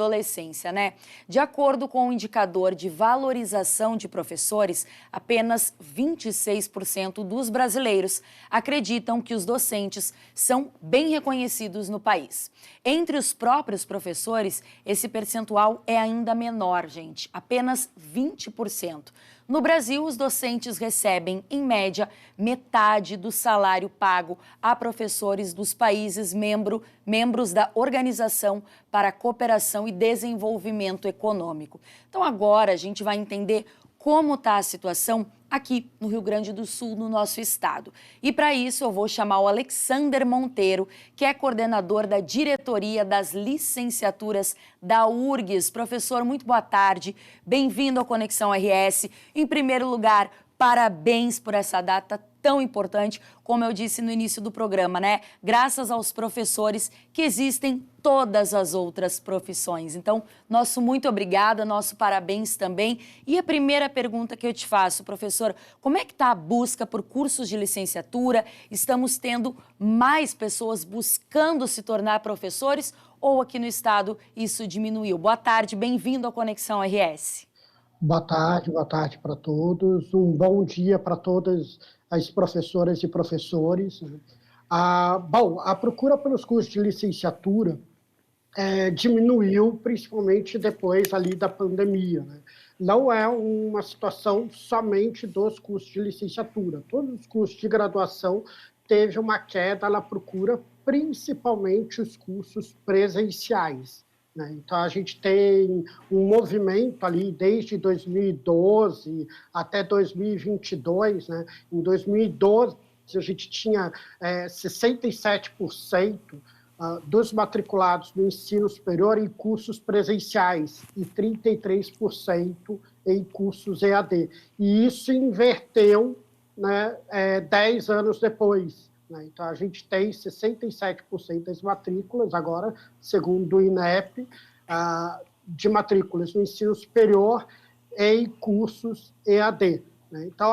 adolescência, né? De acordo com o indicador de valorização de professores, apenas 26% dos brasileiros acreditam que os docentes são bem reconhecidos no país. Entre os próprios professores, esse percentual é ainda menor, gente, apenas 20%. No Brasil, os docentes recebem, em média, metade do salário pago a professores dos países membros da Organização para a Cooperação e Desenvolvimento Econômico. Então, agora a gente vai entender como está a situação aqui no Rio Grande do Sul, no nosso estado. E para isso eu vou chamar o Alexander Monteiro, que é coordenador da diretoria das licenciaturas da URGS. Professor, muito boa tarde, bem-vindo ao Conexão RS. Em primeiro lugar, parabéns por essa data tão importante, como eu disse no início do programa, né? Graças aos professores que existem todas as outras profissões. Então, nosso muito obrigada, nosso parabéns também. E a primeira pergunta que eu te faço, professor, como é que está a busca por cursos de licenciatura? Estamos tendo mais pessoas buscando se tornar professores ou aqui no estado isso diminuiu? Boa tarde, bem-vindo ao Conexão RS. Boa tarde para todos. Um bom dia para todas as professoras e professores. A procura pelos cursos de licenciatura diminuiu, principalmente depois ali da pandemia, né? Não é uma situação somente dos cursos de licenciatura. Todos os cursos de graduação teve uma queda na procura, principalmente os cursos presenciais. Então, a gente tem um movimento ali desde 2012 até 2022. Né? Em 2012, a gente tinha 67% dos matriculados no ensino superior em cursos presenciais e 33% em cursos EAD. E isso inverteu, né, 10 anos depois. Então, a gente tem 67% das matrículas, agora, segundo o INEP, de matrículas no ensino superior em cursos EAD. Então,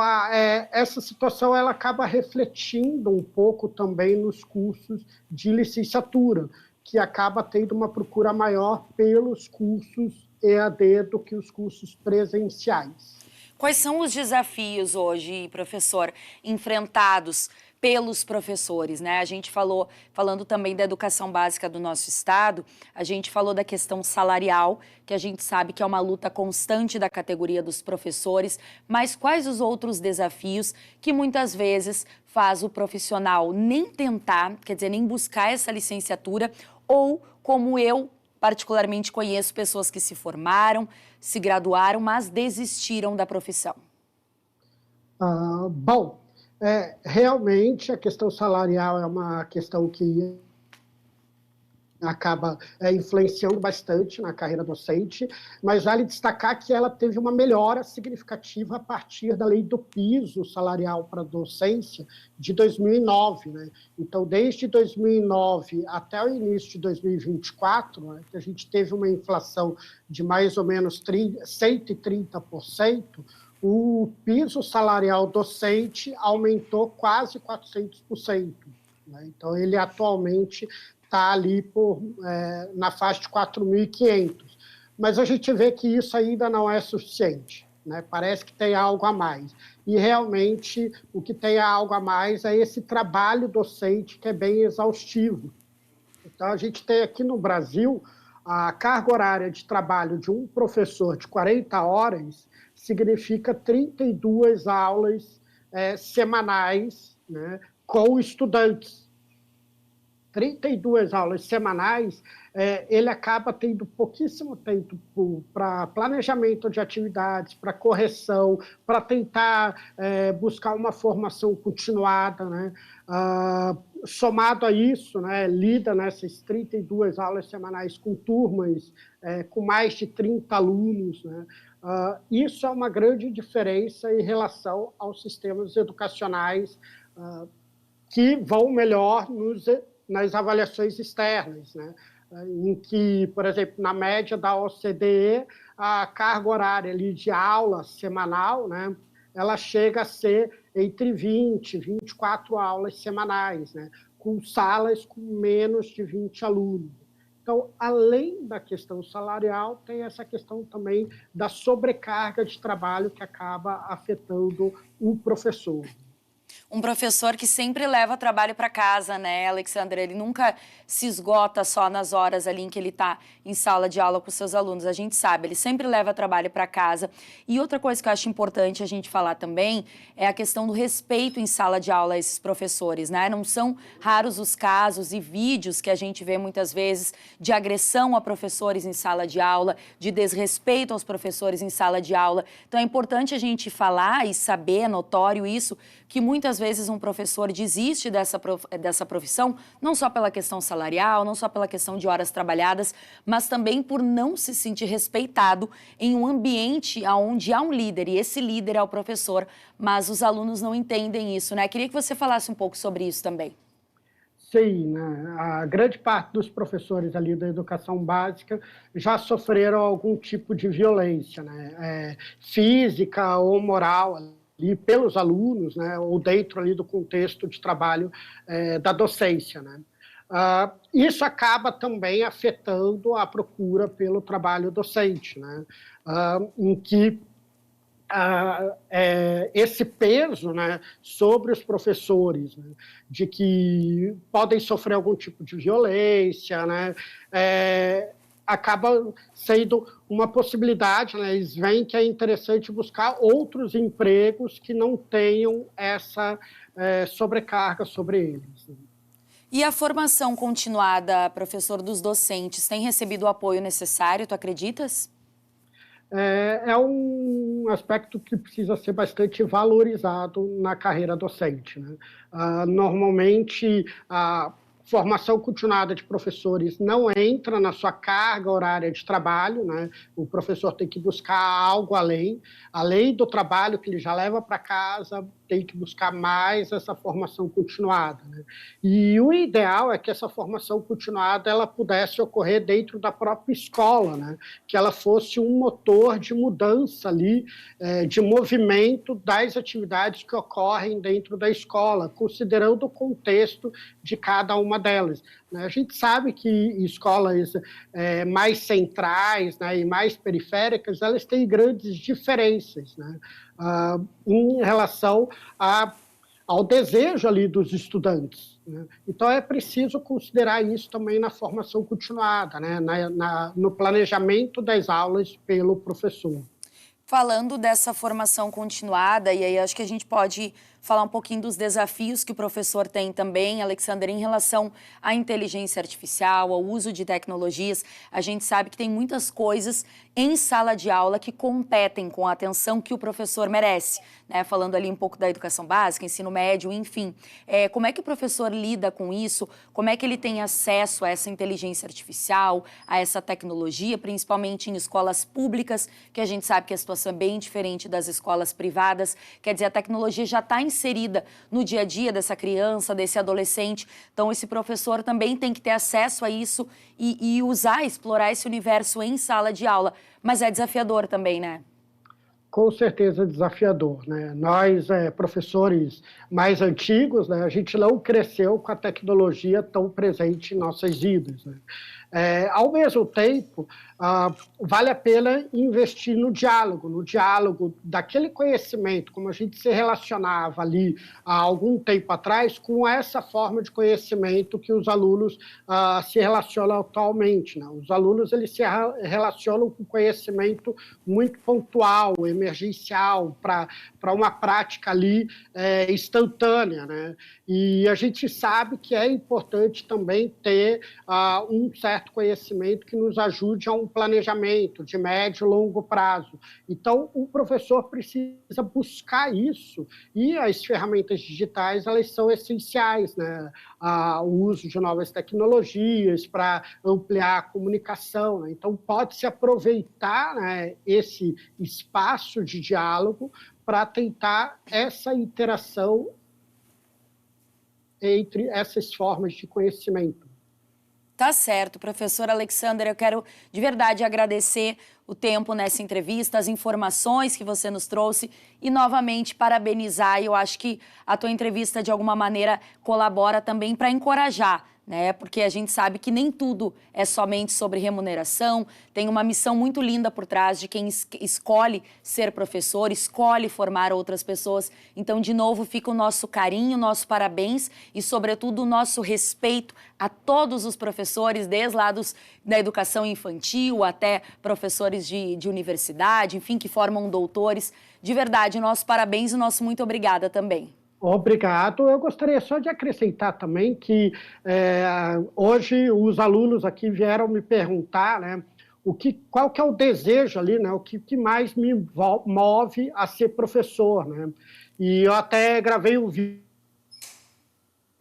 essa situação ela acaba refletindo um pouco também nos cursos de licenciatura, que acaba tendo uma procura maior pelos cursos EAD do que os cursos presenciais. Quais são os desafios hoje, professor, enfrentados pelos professores, né? A gente falando também da educação básica do nosso estado, a gente falou da questão salarial, que a gente sabe que é uma luta constante da categoria dos professores, mas quais os outros desafios que muitas vezes faz o profissional nem tentar, quer dizer, nem buscar essa licenciatura, ou como eu particularmente conheço pessoas que se formaram, se graduaram, mas desistiram da profissão? Realmente a questão salarial é uma questão que acaba influenciando bastante na carreira docente, mas vale destacar que ela teve uma melhora significativa a partir da lei do piso salarial para a docência de 2009. Né? Então, desde 2009 até o início de 2024, né, que a gente teve uma inflação de mais ou menos 130%, o piso salarial docente aumentou quase 400%. Né? Então, ele atualmente está ali na faixa de 4.500. Mas a gente vê que isso ainda não é suficiente. Né? Parece que tem algo a mais. E, realmente, o que tem algo a mais é esse trabalho docente que é bem exaustivo. Então, a gente tem aqui no Brasil a carga horária de trabalho de um professor de 40 horas significa 32 aulas semanais, né, com estudantes. 32 aulas semanais, ele acaba tendo pouquíssimo tempo para planejamento de atividades, para correção, para tentar buscar uma formação continuada, né? Somado a isso, né, lida nessas 32 aulas semanais com turmas com mais de 30 alunos, né? Isso é uma grande diferença em relação aos sistemas educacionais que vão melhor nas avaliações externas, né? Em que, por exemplo, na média da OCDE, a carga horária ali de aula semanal, né, ela chega a ser entre 20 e 24 aulas semanais, né, com salas com menos de 20 alunos. Então, além da questão salarial, tem essa questão também da sobrecarga de trabalho que acaba afetando o professor. Um professor que sempre leva trabalho para casa, né, Alexandre? Ele nunca se esgota só nas horas ali em que ele está em sala de aula com seus alunos. A gente sabe, ele sempre leva trabalho para casa. E outra coisa que eu acho importante a gente falar também é a questão do respeito em sala de aula a esses professores, né? Não são raros os casos e vídeos que a gente vê muitas vezes de agressão a professores em sala de aula, de desrespeito aos professores em sala de aula. Então é importante a gente falar e saber, é notório isso, que muitas vezes um professor desiste dessa profissão, não só pela questão salarial, não só pela questão de horas trabalhadas, mas também por não se sentir respeitado em um ambiente onde há um líder, e esse líder é o professor, mas os alunos não entendem isso, né? Queria que você falasse um pouco sobre isso também. Sim, né? A grande parte dos professores ali da educação básica já sofreram algum tipo de violência, né? Física ou moral, ali pelos alunos, né, ou dentro ali do contexto de trabalho da docência, né. Isso acaba também afetando a procura pelo trabalho docente, né, em que esse peso, né, sobre os professores, né, de que podem sofrer algum tipo de violência, né, acaba sendo uma possibilidade, né? Eles veem que é interessante buscar outros empregos que não tenham essa sobrecarga sobre eles. E a formação continuada, professor, dos docentes, tem recebido o apoio necessário, tu acreditas? É um aspecto que precisa ser bastante valorizado na carreira docente, né? Normalmente, a formação continuada de professores não entra na sua carga horária de trabalho, né? O professor tem que buscar algo além do trabalho que ele já leva para casa, tem que buscar mais essa formação continuada, né? E o ideal é que essa formação continuada ela pudesse ocorrer dentro da própria escola, né? Que ela fosse um motor de mudança ali, de movimento das atividades que ocorrem dentro da escola, considerando o contexto de cada uma delas. A gente sabe que escolas mais centrais, né, e mais periféricas, elas têm grandes diferenças, né, em relação ao desejo ali dos estudantes, né? Então, é preciso considerar isso também na formação continuada, né, no planejamento das aulas pelo professor. Falando dessa formação continuada, e aí acho que a gente pode falar um pouquinho dos desafios que o professor tem também, Alexandre, em relação à inteligência artificial, ao uso de tecnologias. A gente sabe que tem muitas coisas em sala de aula que competem com a atenção que o professor merece, né? Falando ali um pouco da educação básica, ensino médio, enfim. Como é que o professor lida com isso? Como é que ele tem acesso a essa inteligência artificial, a essa tecnologia, principalmente em escolas públicas, que a gente sabe que a situação é bem diferente das escolas privadas. Quer dizer, a tecnologia já está inserida no dia a dia dessa criança, desse adolescente. Então, esse professor também tem que ter acesso a isso e usar, explorar esse universo em sala de aula. Mas é desafiador também, né? Com certeza desafiador, né? Nós, professores mais antigos, né, a gente não cresceu com a tecnologia tão presente em nossas vidas, né? Ao mesmo tempo, vale a pena investir no diálogo daquele conhecimento, como a gente se relacionava ali há algum tempo atrás, com essa forma de conhecimento que os alunos se relacionam atualmente, né? Os alunos eles se relacionam com conhecimento muito pontual, emergencial, para uma prática ali instantânea, né? E a gente sabe que é importante também ter um certo conhecimento que nos ajude a um planejamento de médio e longo prazo. Então, o professor precisa buscar isso e as ferramentas digitais, elas são essenciais, né? O uso de novas tecnologias para ampliar a comunicação, né? Então, pode-se aproveitar, né, esse espaço de diálogo para tentar essa interação entre essas formas de conhecimento. Tá certo, professor Alexandre, eu quero de verdade agradecer o tempo nessa entrevista, as informações que você nos trouxe e novamente parabenizar. Eu acho que a tua entrevista de alguma maneira colabora também para encorajar, né? Porque a gente sabe que nem tudo é somente sobre remuneração, tem uma missão muito linda por trás de quem escolhe ser professor, escolhe formar outras pessoas. Então, de novo, fica o nosso carinho, o nosso parabéns e, sobretudo, o nosso respeito a todos os professores, desde lá da educação infantil até professores de universidade, enfim, que formam doutores. De verdade, nosso parabéns e nosso muito obrigada também. Obrigado. Eu gostaria só de acrescentar também que hoje os alunos aqui vieram me perguntar, né, qual que é o desejo ali, né, o que mais me move a ser professor, né? E eu até gravei um vídeo.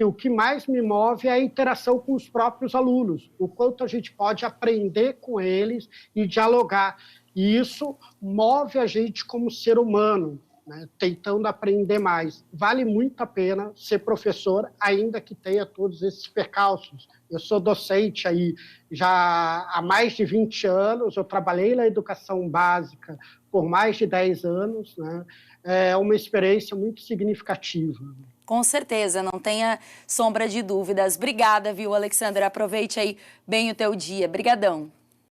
O que mais me move é a interação com os próprios alunos, o quanto a gente pode aprender com eles e dialogar. E isso move a gente como ser humano, né, tentando aprender mais. Vale muito a pena ser professor, ainda que tenha todos esses percalços. Eu sou docente aí já há mais de 20 anos, eu trabalhei na educação básica por mais de 10 anos, né? É uma experiência muito significativa. Com certeza, não tenha sombra de dúvidas. Obrigada, viu, Alexandra? Aproveite aí bem o teu dia. Brigadão.